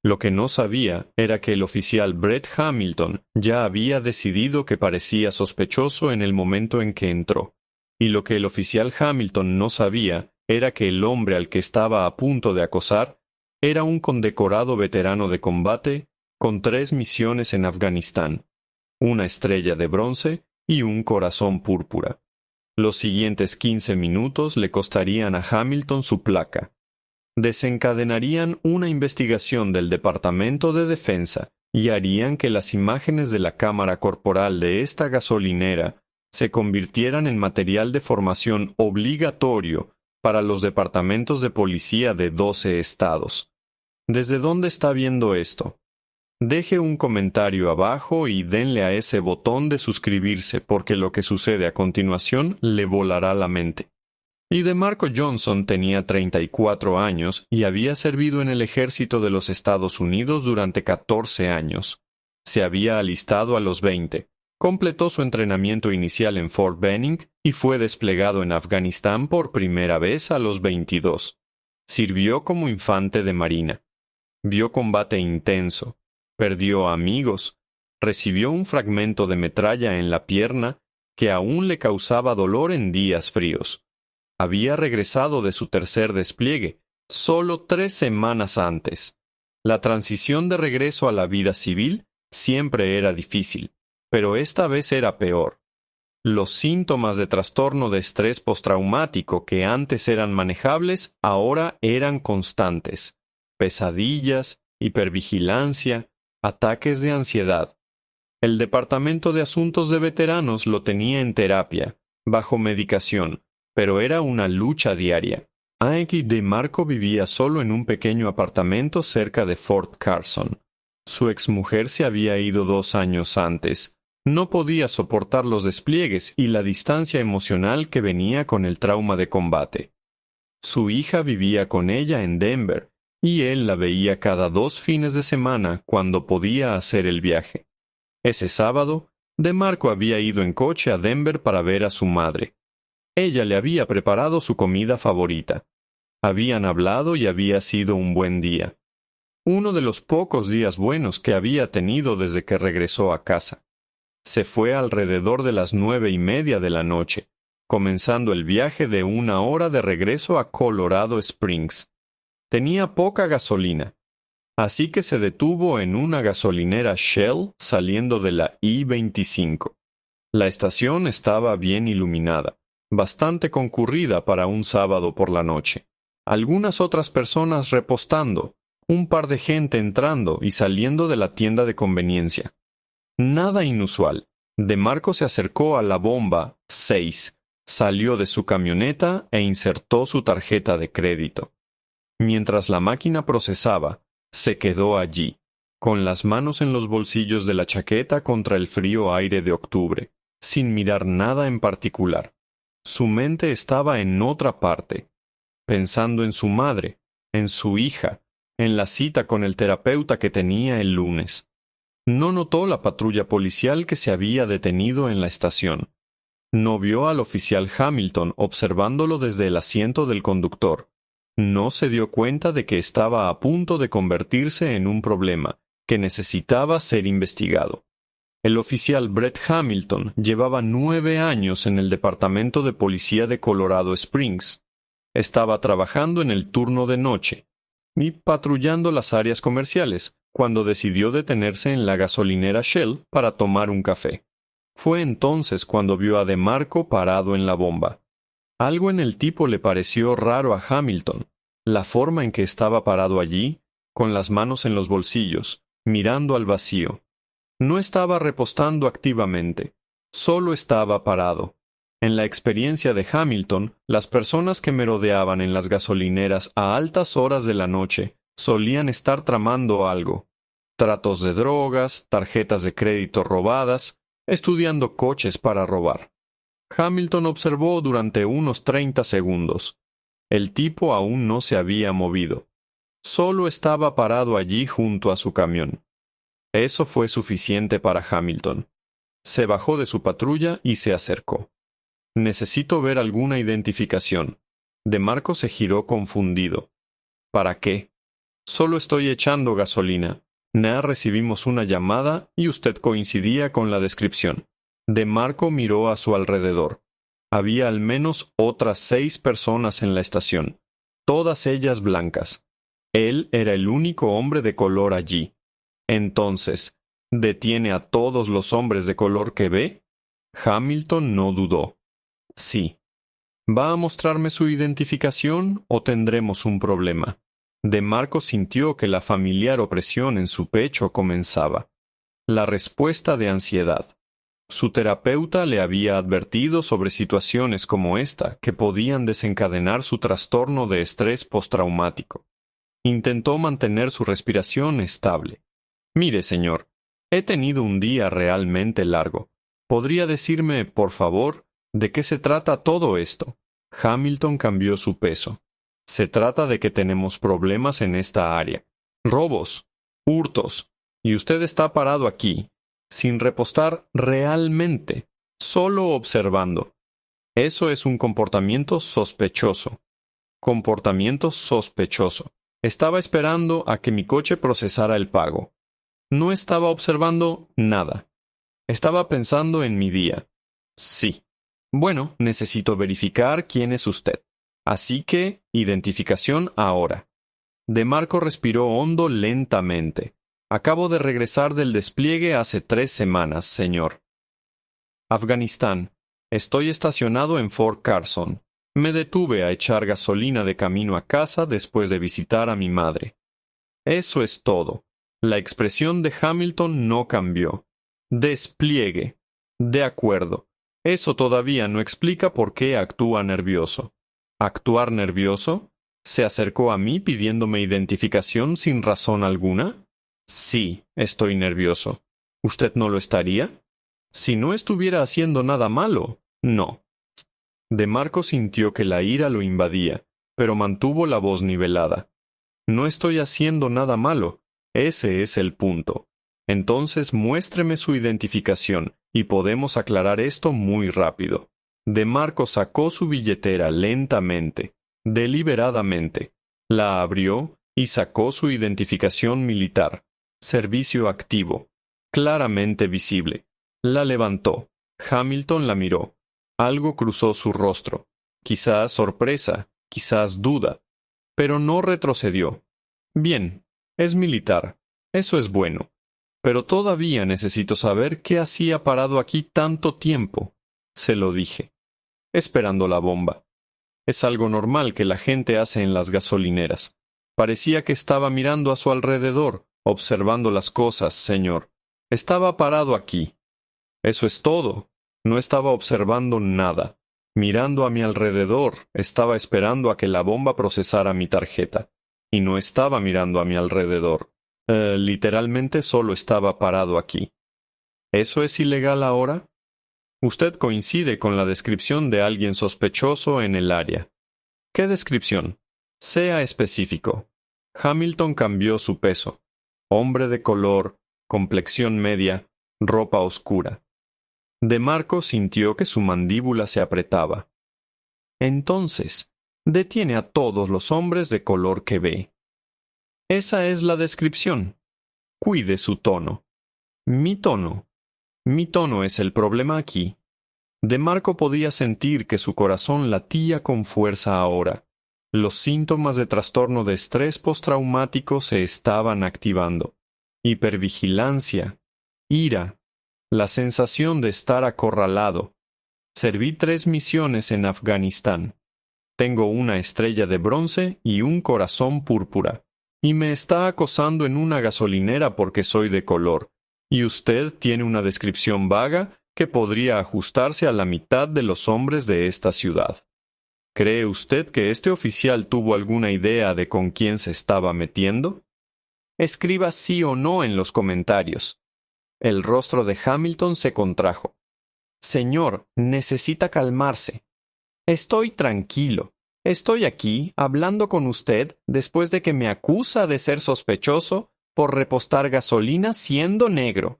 Lo que no sabía era que el oficial Brett Hamilton ya había decidido que parecía sospechoso en el momento en que entró. Y lo que el oficial Hamilton no sabía era que el hombre al que estaba a punto de acosar era un condecorado veterano de combate con 3 misiones en Afganistán, una estrella de bronce y un corazón púrpura. Los siguientes 15 minutos le costarían a Hamilton su placa. Desencadenarían una investigación del Departamento de Defensa y harían que las imágenes de la cámara corporal de esta gasolinera se convirtieran en material de formación obligatorio para los departamentos de policía de 12 estados. ¿Desde dónde está viendo esto? Deje un comentario abajo y denle a ese botón de suscribirse porque lo que sucede a continuación le volará la mente. Y DeMarco Johnson tenía 34 años y había servido en el ejército de los Estados Unidos durante 14 años. Se había alistado a los 20, completó su entrenamiento inicial en Fort Benning y fue desplegado en Afganistán por primera vez a los 22. Sirvió como infante de marina. Vio combate intenso. Perdió amigos. Recibió un fragmento de metralla en la pierna que aún le causaba dolor en días fríos. Había regresado de su tercer despliegue, solo 3 semanas antes. La transición de regreso a la vida civil siempre era difícil, pero esta vez era peor. Los síntomas de trastorno de estrés postraumático que antes eran manejables ahora eran constantes. Pesadillas, hipervigilancia, ataques de ansiedad. El Departamento de Asuntos de Veteranos lo tenía en terapia, bajo medicación, pero era una lucha diaria. Ike DeMarco vivía solo en un pequeño apartamento cerca de Fort Carson. Su exmujer se había ido 2 años antes. No podía soportar los despliegues y la distancia emocional que venía con el trauma de combate. Su hija vivía con ella en Denver, y él la veía cada 2 fines de semana cuando podía hacer el viaje. Ese sábado, DeMarco había ido en coche a Denver para ver a su madre. Ella le había preparado su comida favorita. Habían hablado y había sido un buen día. Uno de los pocos días buenos que había tenido desde que regresó a casa. Se fue alrededor de las 9:30 de la noche, comenzando el viaje de 1 hora de regreso a Colorado Springs. Tenía poca gasolina, así que se detuvo en una gasolinera Shell saliendo de la I-25. La estación estaba bien iluminada, bastante concurrida para un sábado por la noche. Algunas otras personas repostando, un par de gente entrando y saliendo de la tienda de conveniencia. Nada inusual. DeMarco se acercó a la bomba 6, salió de su camioneta e insertó su tarjeta de crédito. Mientras la máquina procesaba, se quedó allí, con las manos en los bolsillos de la chaqueta contra el frío aire de octubre, sin mirar nada en particular. Su mente estaba en otra parte, pensando en su madre, en su hija, en la cita con el terapeuta que tenía el lunes. No notó la patrulla policial que se había detenido en la estación. No vio al oficial Hamilton observándolo desde el asiento del conductor. No se dio cuenta de que estaba a punto de convertirse en un problema que necesitaba ser investigado. El oficial Brett Hamilton llevaba 9 años en el Departamento de Policía de Colorado Springs. Estaba trabajando en el turno de noche y patrullando las áreas comerciales cuando decidió detenerse en la gasolinera Shell para tomar un café. Fue entonces cuando vio a DeMarco parado en la bomba. Algo en el tipo le pareció raro a Hamilton, la forma en que estaba parado allí, con las manos en los bolsillos, mirando al vacío. No estaba repostando activamente, solo estaba parado. En la experiencia de Hamilton, las personas que merodeaban en las gasolineras a altas horas de la noche solían estar tramando algo. Tratos de drogas, tarjetas de crédito robadas, estudiando coches para robar. Hamilton observó durante unos 30 segundos. El tipo aún no se había movido. Solo estaba parado allí junto a su camión. Eso fue suficiente para Hamilton. Se bajó de su patrulla y se acercó. Necesito ver alguna identificación. DeMarco se giró confundido. ¿Para qué? Solo estoy echando gasolina. Recibimos una llamada y usted coincidía con la descripción. DeMarco miró a su alrededor. Había al menos otras 6 personas en la estación, todas ellas blancas. Él era el único hombre de color allí. Entonces, ¿detiene a todos los hombres de color que ve? Hamilton no dudó. Sí. ¿Va a mostrarme su identificación o tendremos un problema? DeMarco sintió que la familiar opresión en su pecho comenzaba. La respuesta de ansiedad. Su terapeuta le había advertido sobre situaciones como esta que podían desencadenar su trastorno de estrés postraumático. Intentó mantener su respiración estable. Mire, señor, he tenido un día realmente largo. ¿Podría decirme, por favor, de qué se trata todo esto? Hamilton cambió su peso. Se trata de que tenemos problemas en esta área. Robos, hurtos, y usted está parado aquí, sin repostar realmente, solo observando. Eso es un comportamiento sospechoso. Comportamiento sospechoso. Estaba esperando a que mi coche procesara el pago. No estaba observando nada. Estaba pensando en mi día. Sí. Bueno, necesito verificar quién es usted. Así que, identificación ahora. DeMarco respiró hondo lentamente. Acabo de regresar del despliegue hace 3 semanas, señor. Afganistán. Estoy estacionado en Fort Carson. Me detuve a echar gasolina de camino a casa después de visitar a mi madre. Eso es todo. La expresión de Hamilton no cambió. Despliegue. De acuerdo. Eso todavía no explica por qué actúa nervioso. ¿Actuar nervioso? ¿Se acercó a mí pidiéndome identificación sin razón alguna? Sí, estoy nervioso. ¿Usted no lo estaría? Si no estuviera haciendo nada malo, no. DeMarco sintió que la ira lo invadía, pero mantuvo la voz nivelada. No estoy haciendo nada malo. Ese es el punto. Entonces muéstreme su identificación y podemos aclarar esto muy rápido. DeMarco sacó su billetera lentamente, deliberadamente. La abrió y sacó su identificación militar. Servicio activo. Claramente visible. La levantó. Hamilton la miró. Algo cruzó su rostro. Quizás sorpresa, quizás duda. Pero no retrocedió. Bien, es militar. Eso es bueno. Pero todavía necesito saber qué hacía parado aquí tanto tiempo. Se lo dije. Esperando la bomba. Es algo normal que la gente hace en las gasolineras. Parecía que estaba mirando a su alrededor, observando las cosas, señor. Estaba parado aquí. Eso es todo. No estaba observando nada. Mirando a mi alrededor, estaba esperando a que la bomba procesara mi tarjeta. Y no estaba mirando a mi alrededor. Literalmente solo estaba parado aquí. ¿Eso es ilegal ahora? Usted coincide con la descripción de alguien sospechoso en el área. ¿Qué descripción? Sea específico. Hamilton cambió su peso. Hombre de color, complexión media, ropa oscura. DeMarco sintió que su mandíbula se apretaba. Entonces, detiene a todos los hombres de color que ve. Esa es la descripción. Cuide su tono. Mi tono. Mi tono es el problema aquí. DeMarco podía sentir que su corazón latía con fuerza ahora. Los síntomas de trastorno de estrés postraumático se estaban activando. Hipervigilancia, ira, la sensación de estar acorralado. Serví 3 misiones en Afganistán. Tengo una estrella de bronce y un corazón púrpura. Y me está acosando en una gasolinera porque soy de color. Y usted tiene una descripción vaga que podría ajustarse a la mitad de los hombres de esta ciudad. ¿Cree usted que este oficial tuvo alguna idea de con quién se estaba metiendo? Escriba sí o no en los comentarios. El rostro de Hamilton se contrajo. Señor, necesita calmarse. Estoy tranquilo. Estoy aquí hablando con usted después de que me acusa de ser sospechoso por repostar gasolina siendo negro.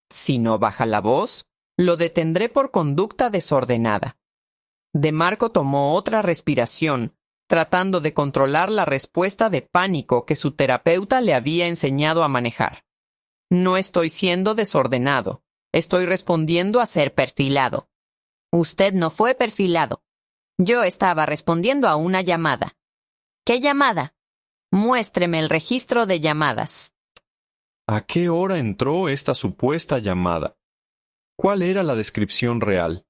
Si no baja la voz, lo detendré por conducta desordenada. DeMarco tomó otra respiración, tratando de controlar la respuesta de pánico que su terapeuta le había enseñado a manejar. No estoy siendo desordenado. Estoy respondiendo a ser perfilado. Usted no fue perfilado. Yo estaba respondiendo a una llamada. ¿Qué llamada? Muéstreme el registro de llamadas. ¿A qué hora entró esta supuesta llamada? ¿Cuál era la descripción real?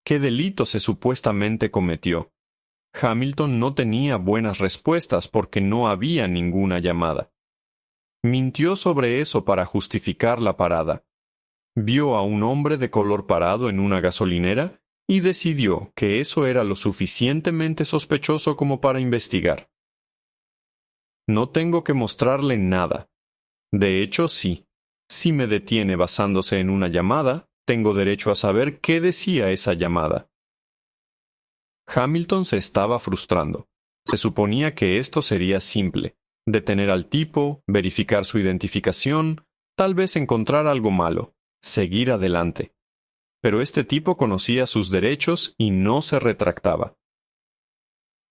¿Qué delito se supuestamente cometió? Hamilton no tenía buenas respuestas porque no había ninguna llamada. Mintió sobre eso para justificar la parada. Vio a un hombre de color parado en una gasolinera y decidió que eso era lo suficientemente sospechoso como para investigar. No tengo que mostrarle nada. De hecho, sí. Si me detiene basándose en una llamada, tengo derecho a saber qué decía esa llamada. Hamilton se estaba frustrando. Se suponía que esto sería simple: detener al tipo, verificar su identificación, tal vez encontrar algo malo, seguir adelante. Pero este tipo conocía sus derechos y no se retractaba.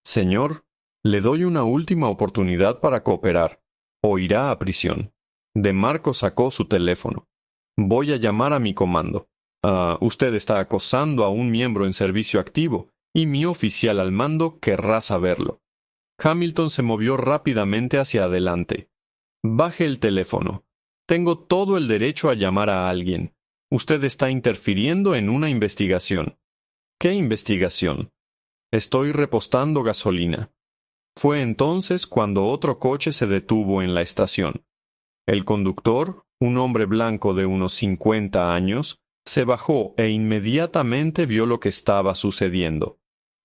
Señor, le doy una última oportunidad para cooperar, o irá a prisión. DeMarco sacó su teléfono. Voy a llamar a mi comando. Usted está acosando a un miembro en servicio activo, y mi oficial al mando querrá saberlo. Hamilton se movió rápidamente hacia adelante. Baje el teléfono. Tengo todo el derecho a llamar a alguien. Usted está interfiriendo en una investigación. ¿Qué investigación? Estoy repostando gasolina. Fue entonces cuando otro coche se detuvo en la estación. El conductor, un hombre blanco de unos 50 años, se bajó e inmediatamente vio lo que estaba sucediendo.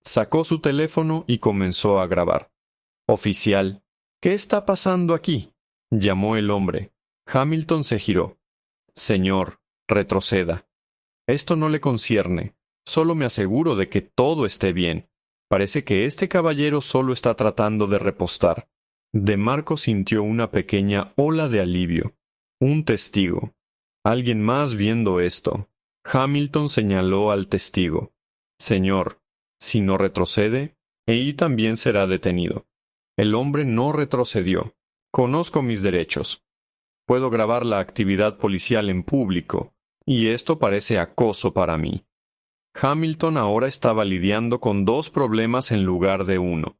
Sacó su teléfono y comenzó a grabar. «Oficial, ¿qué está pasando aquí?», llamó el hombre. Hamilton se giró. «Señor, retroceda. Esto no le concierne. Solo me aseguro de que todo esté bien. Parece que este caballero solo está tratando de repostar». DeMarco sintió una pequeña ola de alivio. Un testigo. Alguien más viendo esto. Hamilton señaló al testigo. «Señor, si no retrocede, ella también será detenido». El hombre no retrocedió. «Conozco mis derechos. Puedo grabar la actividad policial en público, y esto parece acoso para mí». Hamilton ahora estaba lidiando con dos problemas en lugar de uno.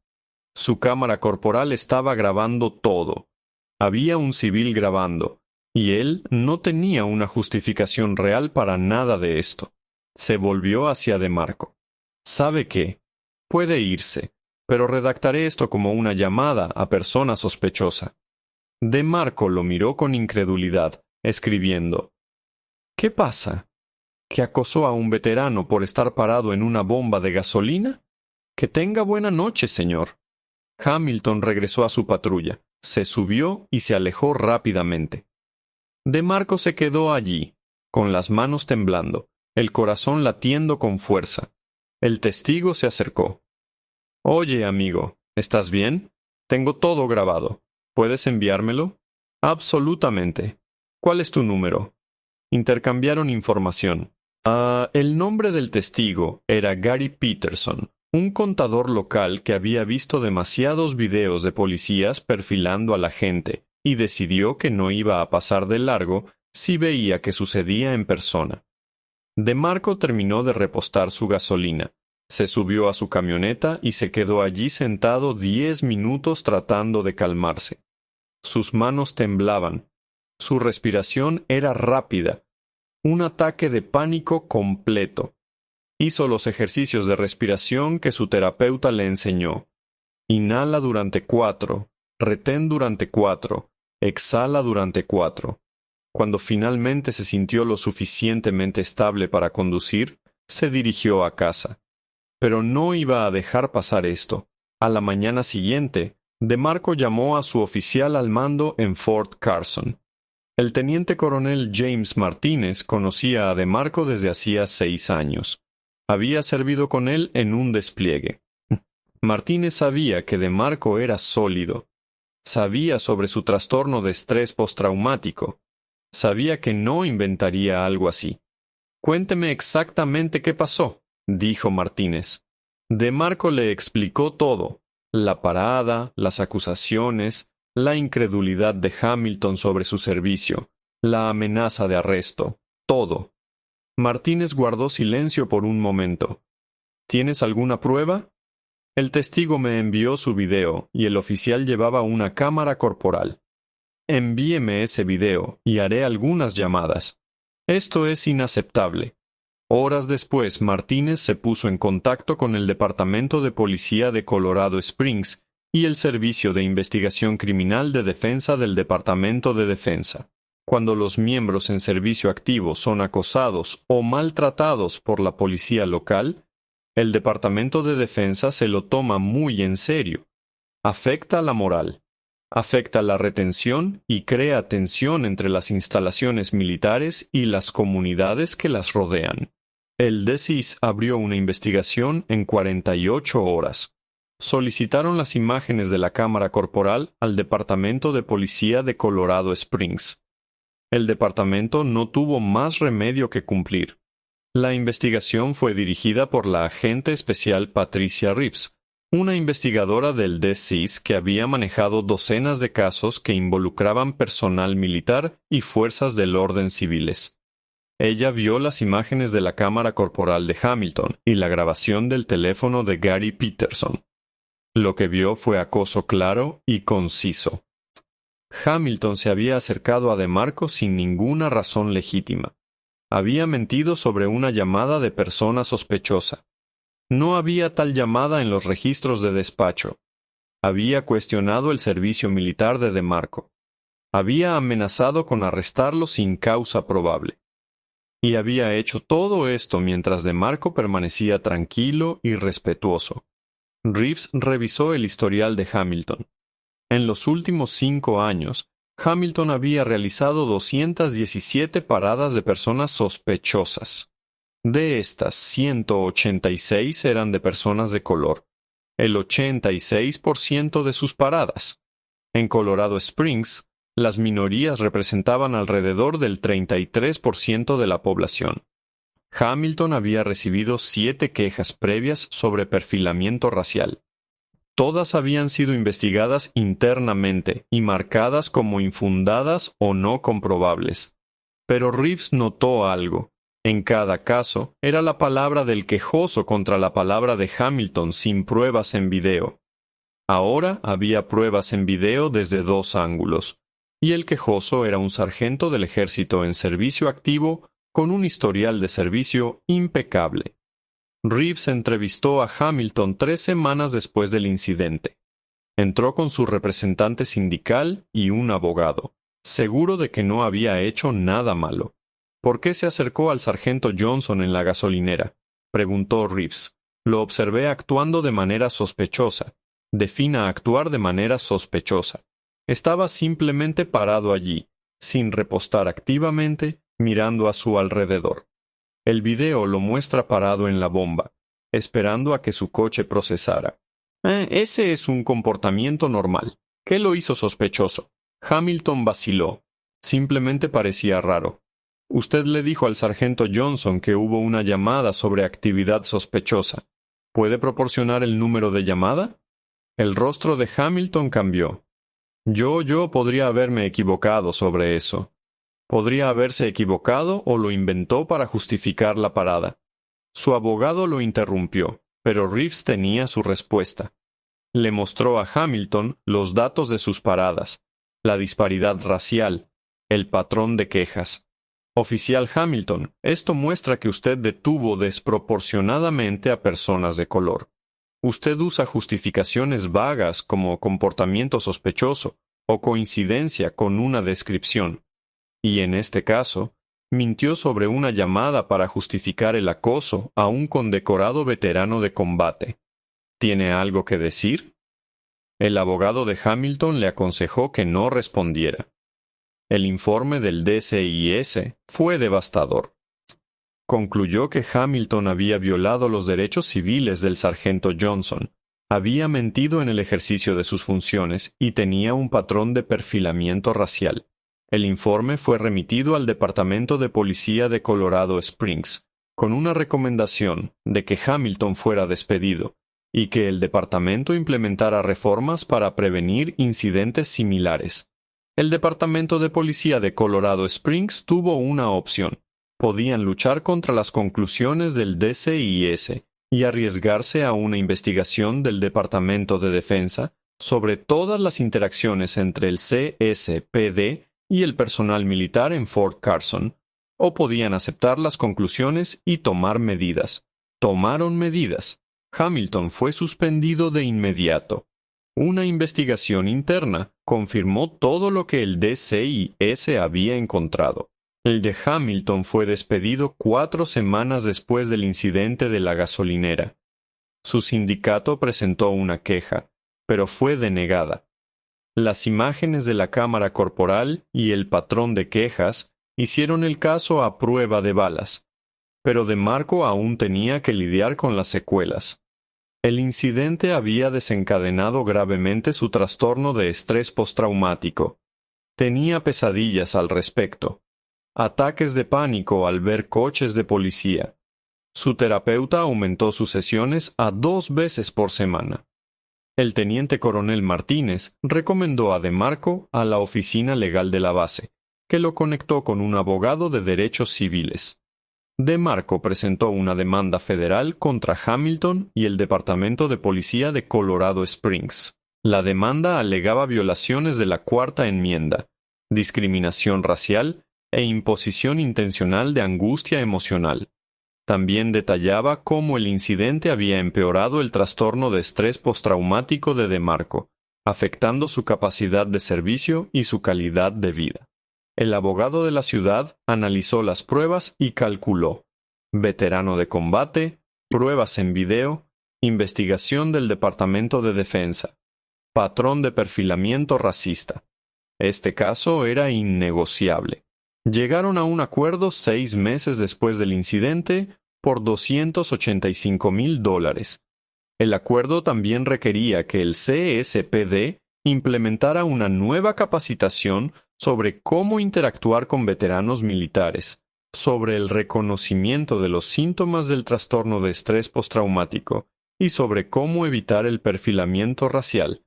Su cámara corporal estaba grabando todo. Había un civil grabando, y él no tenía una justificación real para nada de esto. Se volvió hacia DeMarco. «¿Sabe qué? Puede irse, pero redactaré esto como una llamada a persona sospechosa». DeMarco lo miró con incredulidad, escribiendo: «¿Qué pasa? ¿Que acosó a un veterano por estar parado en una bomba de gasolina? Que tenga buena noche, señor». Hamilton regresó a su patrulla, se subió y se alejó rápidamente. DeMarco se quedó allí, con las manos temblando, el corazón latiendo con fuerza. El testigo se acercó. «Oye, amigo, ¿estás bien? Tengo todo grabado. ¿Puedes enviármelo?» «Absolutamente. ¿Cuál es tu número?» Intercambiaron información. El nombre del testigo era Gary Peterson, un contador local que había visto demasiados videos de policías perfilando a la gente y decidió que no iba a pasar de largo si veía que sucedía en persona. DeMarco terminó de repostar su gasolina, se subió a su camioneta y se quedó allí sentado 10 minutos tratando de calmarse. Sus manos temblaban, su respiración era rápida, un ataque de pánico completo. Hizo los ejercicios de respiración que su terapeuta le enseñó. Inhala durante 4, retén durante 4, exhala durante 4. Cuando finalmente se sintió lo suficientemente estable para conducir, se dirigió a casa. Pero no iba a dejar pasar esto. A la mañana siguiente, DeMarco llamó a su oficial al mando en Fort Carson. El teniente coronel James Martínez conocía a DeMarco desde hacía 6 años. Había servido con él en un despliegue. Martínez sabía que DeMarco era sólido. Sabía sobre su trastorno de estrés postraumático. Sabía que no inventaría algo así. «Cuénteme exactamente qué pasó», dijo Martínez. DeMarco le explicó todo. la parada, las acusaciones, la incredulidad de Hamilton sobre su servicio, la amenaza de arresto, todo. Martínez guardó silencio por un momento. ¿Tienes alguna prueba? El testigo me envió su video y el oficial llevaba una cámara corporal. Envíeme ese video y haré algunas llamadas. Esto es inaceptable. Horas después, Martínez se puso en contacto con el Departamento de Policía de Colorado Springs y el Servicio de Investigación Criminal de Defensa del Departamento de Defensa. Cuando los miembros en servicio activo son acosados o maltratados por la policía local, el Departamento de Defensa se lo toma muy en serio. Afecta la moral, afecta la retención y crea tensión entre las instalaciones militares y las comunidades que las rodean. El DCIS abrió una investigación en 48 horas. Solicitaron las imágenes de la cámara corporal al Departamento de Policía de Colorado Springs. El departamento no tuvo más remedio que cumplir. La investigación fue dirigida por la agente especial Patricia Reeves, una investigadora del DCIS que había manejado docenas de casos que involucraban personal militar y fuerzas del orden civiles. Ella vio las imágenes de la cámara corporal de Hamilton y la grabación del teléfono de Gary Peterson. Lo que vio fue acoso claro y conciso. Hamilton se había acercado a DeMarco sin ninguna razón legítima. Había mentido sobre una llamada de persona sospechosa. No había tal llamada en los registros de despacho. Había cuestionado el servicio militar de DeMarco. Había amenazado con arrestarlo sin causa probable. Y había hecho todo esto mientras DeMarco permanecía tranquilo y respetuoso. Reeves revisó el historial de Hamilton. En los últimos 5 años, Hamilton había realizado 217 paradas de personas sospechosas. De estas, 186 eran de personas de color, el 86% de sus paradas. En Colorado Springs, las minorías representaban alrededor del 33% de la población. Hamilton había recibido 7 quejas previas sobre perfilamiento racial. Todas habían sido investigadas internamente y marcadas como infundadas o no comprobables. Pero Reeves notó algo. En cada caso, era la palabra del quejoso contra la palabra de Hamilton sin pruebas en video. Ahora había pruebas en video desde 2 ángulos, y el quejoso era un sargento del ejército en servicio activo con un historial de servicio impecable. Reeves entrevistó a Hamilton 3 semanas después del incidente. Entró con su representante sindical y un abogado, seguro de que no había hecho nada malo. ¿Por qué se acercó al sargento Johnson en la gasolinera?, preguntó Reeves. Lo observé actuando de manera sospechosa. Defina actuar de manera sospechosa. Estaba simplemente parado allí, sin repostar activamente, mirando a su alrededor. El video lo muestra parado en la bomba, esperando a que su coche procesara. Ese es un comportamiento normal. ¿Qué lo hizo sospechoso? Hamilton vaciló. Simplemente parecía raro. Usted le dijo al sargento Johnson que hubo una llamada sobre actividad sospechosa. ¿Puede proporcionar el número de llamada? El rostro de Hamilton cambió. Yo podría haberme equivocado sobre eso. Podría haberse equivocado o lo inventó para justificar la parada. Su abogado lo interrumpió, pero Reeves tenía su respuesta. Le mostró a Hamilton los datos de sus paradas, la disparidad racial, el patrón de quejas. Oficial Hamilton, esto muestra que usted detuvo desproporcionadamente a personas de color. Usted usa justificaciones vagas como comportamiento sospechoso o coincidencia con una descripción. Y en este caso, mintió sobre una llamada para justificar el acoso a un condecorado veterano de combate. ¿Tiene algo que decir? El abogado de Hamilton le aconsejó que no respondiera. El informe del DCIS fue devastador. Concluyó que Hamilton había violado los derechos civiles del sargento Johnson, había mentido en el ejercicio de sus funciones y tenía un patrón de perfilamiento racial. El informe fue remitido al Departamento de Policía de Colorado Springs, con una recomendación de que Hamilton fuera despedido, y que el departamento implementara reformas para prevenir incidentes similares. El Departamento de Policía de Colorado Springs tuvo una opción. Podían luchar contra las conclusiones del DCIS y arriesgarse a una investigación del Departamento de Defensa sobre todas las interacciones entre el CSPD y el personal militar en Fort Carson, o podían aceptar las conclusiones y tomar medidas. Tomaron medidas. Hamilton fue suspendido de inmediato. Una investigación interna confirmó todo lo que el DCIS había encontrado. El de Hamilton fue despedido 4 semanas después del incidente de la gasolinera. Su sindicato presentó una queja, pero fue denegada. Las imágenes de la cámara corporal y el patrón de quejas hicieron el caso a prueba de balas, pero DeMarco aún tenía que lidiar con las secuelas. El incidente había desencadenado gravemente su trastorno de estrés postraumático. Tenía pesadillas al respecto, ataques de pánico al ver coches de policía. Su terapeuta aumentó sus sesiones a 2 veces por semana. El teniente coronel Martínez recomendó a DeMarco a la oficina legal de la base, que lo conectó con un abogado de derechos civiles. DeMarco presentó una demanda federal contra Hamilton y el Departamento de Policía de Colorado Springs. La demanda alegaba violaciones de la Cuarta Enmienda, discriminación racial e imposición intencional de angustia emocional. También detallaba cómo el incidente había empeorado el trastorno de estrés postraumático de DeMarco, afectando su capacidad de servicio y su calidad de vida. El abogado de la ciudad analizó las pruebas y calculó: veterano de combate, pruebas en video, investigación del Departamento de Defensa, patrón de perfilamiento racista. Este caso era innegociable. Llegaron a un acuerdo 6 meses después del incidente por $285,000. El acuerdo también requería que el CSPD implementara una nueva capacitación sobre cómo interactuar con veteranos militares, sobre el reconocimiento de los síntomas del trastorno de estrés postraumático y sobre cómo evitar el perfilamiento racial.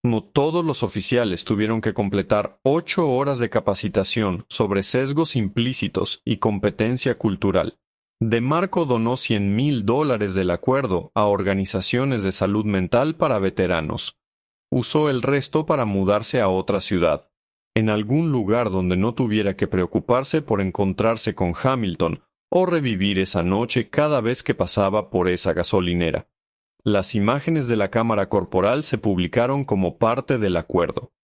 No todos los oficiales tuvieron que completar 8 horas de capacitación sobre sesgos implícitos y competencia cultural. DeMarco donó $100,000 del acuerdo a organizaciones de salud mental para veteranos. Usó el resto para mudarse a otra ciudad, en algún lugar donde no tuviera que preocuparse por encontrarse con Hamilton o revivir esa noche cada vez que pasaba por esa gasolinera. Las imágenes de la cámara corporal se publicaron como parte del acuerdo.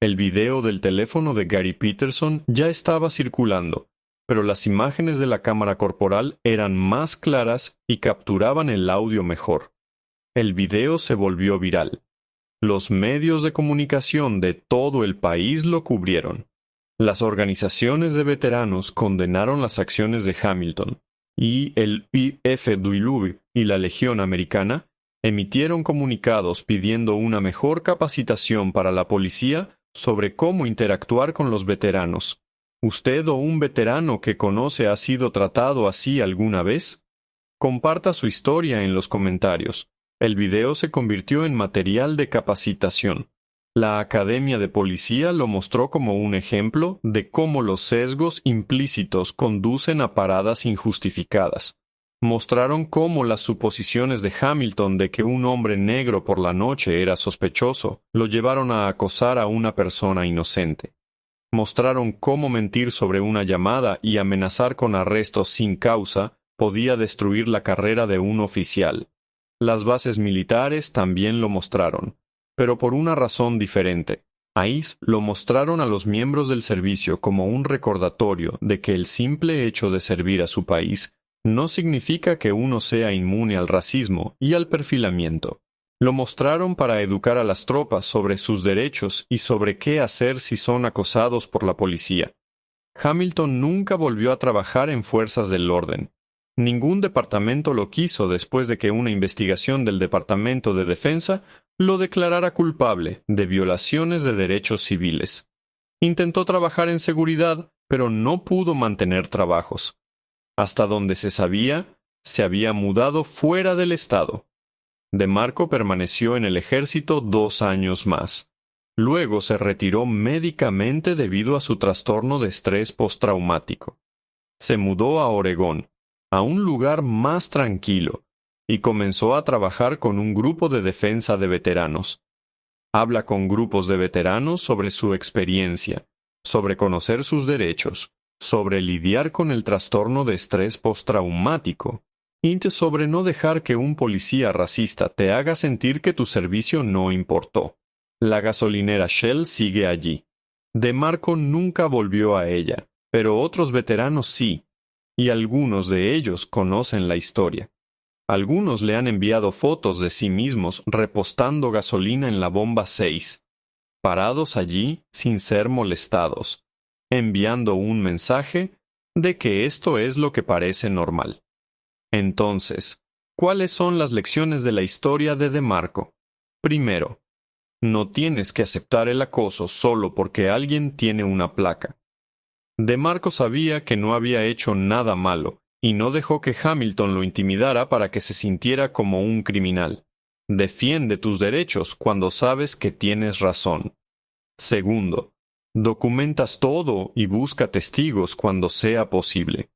El video del teléfono de Gary Peterson ya estaba circulando, pero las imágenes de la cámara corporal eran más claras y capturaban el audio mejor. El video se volvió viral. Los medios de comunicación de todo el país lo cubrieron. Las organizaciones de veteranos condenaron las acciones de Hamilton, y el IFWB y la Legión Americana emitieron comunicados pidiendo una mejor capacitación para la policía sobre cómo interactuar con los veteranos. ¿Usted o un veterano que conoce ha sido tratado así alguna vez? Comparta su historia en los comentarios. El video se convirtió en material de capacitación. La Academia de Policía lo mostró como un ejemplo de cómo los sesgos implícitos conducen a paradas injustificadas. Mostraron cómo las suposiciones de Hamilton de que un hombre negro por la noche era sospechoso lo llevaron a acosar a una persona inocente. Mostraron cómo mentir sobre una llamada y amenazar con arrestos sin causa podía destruir la carrera de un oficial. Las bases militares también lo mostraron, pero por una razón diferente. ICE lo mostraron a los miembros del servicio como un recordatorio de que el simple hecho de servir a su país no significa que uno sea inmune al racismo y al perfilamiento. Lo mostraron para educar a las tropas sobre sus derechos y sobre qué hacer si son acosados por la policía. Hamilton nunca volvió a trabajar en fuerzas del orden. Ningún departamento lo quiso después de que una investigación del Departamento de Defensa lo declarara culpable de violaciones de derechos civiles. Intentó trabajar en seguridad, pero no pudo mantener trabajos. Hasta donde se sabía, se había mudado fuera del estado. DeMarco permaneció en el ejército 2 años más. Luego se retiró médicamente debido a su trastorno de estrés postraumático. Se mudó a Oregón, a un lugar más tranquilo, y comenzó a trabajar con un grupo de defensa de veteranos. Habla con grupos de veteranos sobre su experiencia, sobre conocer sus derechos, sobre lidiar con el trastorno de estrés postraumático, y sobre no dejar que un policía racista te haga sentir que tu servicio no importó. La gasolinera Shell sigue allí. DeMarco nunca volvió a ella, pero otros veteranos sí, y algunos de ellos conocen la historia. Algunos le han enviado fotos de sí mismos repostando gasolina en la bomba 6, parados allí sin ser molestados, enviando un mensaje de que esto es lo que parece normal. Entonces, ¿cuáles son las lecciones de la historia de DeMarco? Primero, no tienes que aceptar el acoso solo porque alguien tiene una placa. DeMarco sabía que no había hecho nada malo y no dejó que Hamilton lo intimidara para que se sintiera como un criminal. Defiende tus derechos cuando sabes que tienes razón. Segundo, documentas todo y busca testigos cuando sea posible.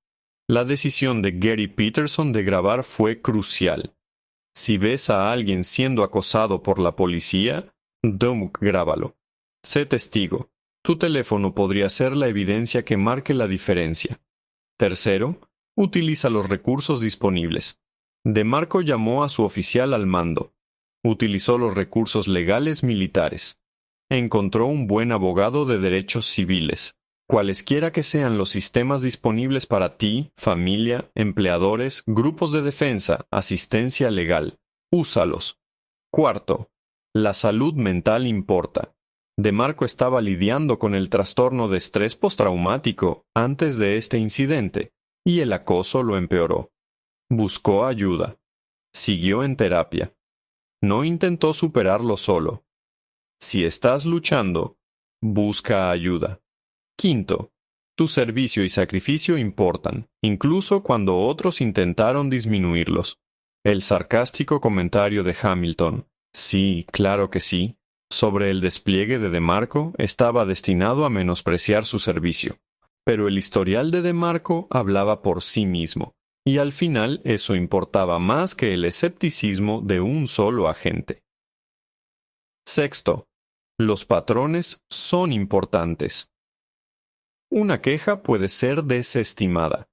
La decisión de Gary Peterson de grabar fue crucial. Si ves a alguien siendo acosado por la policía, grábalo. Sé testigo. Tu teléfono podría ser la evidencia que marque la diferencia. Tercero, utiliza los recursos disponibles. DeMarco llamó a su oficial al mando. Utilizó los recursos legales militares. Encontró un buen abogado de derechos civiles. Cualesquiera que sean los sistemas disponibles para ti, familia, empleadores, grupos de defensa, asistencia legal, úsalos. Cuarto, la salud mental importa. DeMarco estaba lidiando con el trastorno de estrés postraumático antes de este incidente, y el acoso lo empeoró. Buscó ayuda. Siguió en terapia. No intentó superarlo solo. Si estás luchando, busca ayuda. Quinto, tu servicio y sacrificio importan, incluso cuando otros intentaron disminuirlos. El sarcástico comentario de Hamilton, sí, claro que sí, sobre el despliegue de DeMarco estaba destinado a menospreciar su servicio. Pero el historial de DeMarco hablaba por sí mismo, y al final eso importaba más que el escepticismo de un solo agente. Sexto, los patrones son importantes. Una queja puede ser desestimada,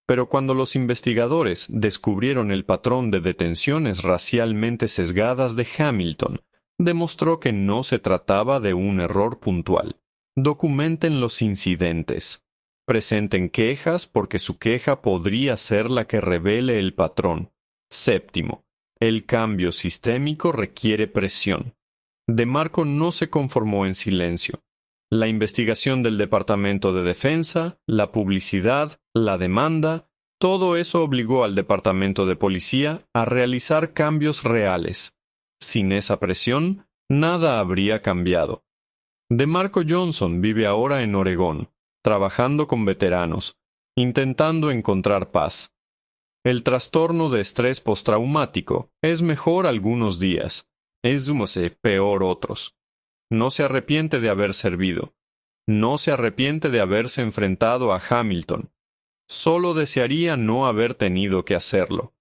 pero cuando los investigadores descubrieron el patrón de detenciones racialmente sesgadas de Hamilton, demostró que no se trataba de un error puntual. Documenten los incidentes. Presenten quejas porque su queja podría ser la que revele el patrón. Séptimo, el cambio sistémico requiere presión. DeMarco no se conformó en silencio. La investigación del Departamento de Defensa, la publicidad, la demanda, todo eso obligó al Departamento de Policía a realizar cambios reales. Sin esa presión, nada habría cambiado. DeMarco Johnson vive ahora en Oregón, trabajando con veteranos, intentando encontrar paz. El trastorno de estrés postraumático es mejor algunos días, es peor otros. No se arrepiente de haber servido. No se arrepiente de haberse enfrentado a Hamilton. Solo desearía no haber tenido que hacerlo.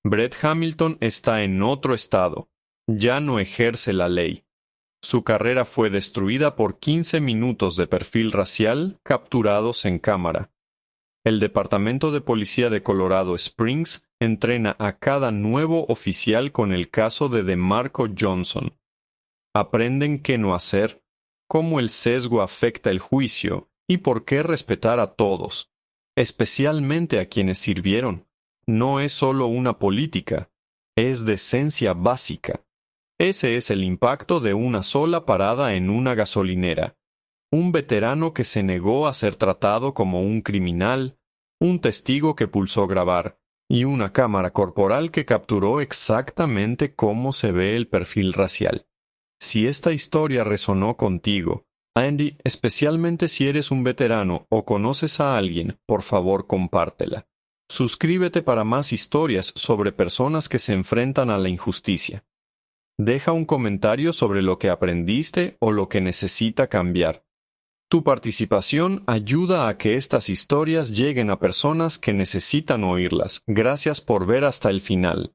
Brett Hamilton está en otro estado. Ya no ejerce la ley. Su carrera fue destruida por 15 minutos de perfil racial capturados en cámara. El Departamento de Policía de Colorado Springs entrena a cada nuevo oficial con el caso de DeMarco Johnson. Aprenden qué no hacer, cómo el sesgo afecta el juicio y por qué respetar a todos, especialmente a quienes sirvieron. No es solo una política, es decencia básica. Ese es el impacto de una sola parada en una gasolinera. Un veterano que se negó a ser tratado como un criminal, un testigo que pulsó grabar, y una cámara corporal que capturó exactamente cómo se ve el perfil racial. Si esta historia resonó contigo, Andy, especialmente si eres un veterano o conoces a alguien, por favor compártela. Suscríbete para más historias sobre personas que se enfrentan a la injusticia. Deja un comentario sobre lo que aprendiste o lo que necesita cambiar. Tu participación ayuda a que estas historias lleguen a personas que necesitan oírlas. Gracias por ver hasta el final.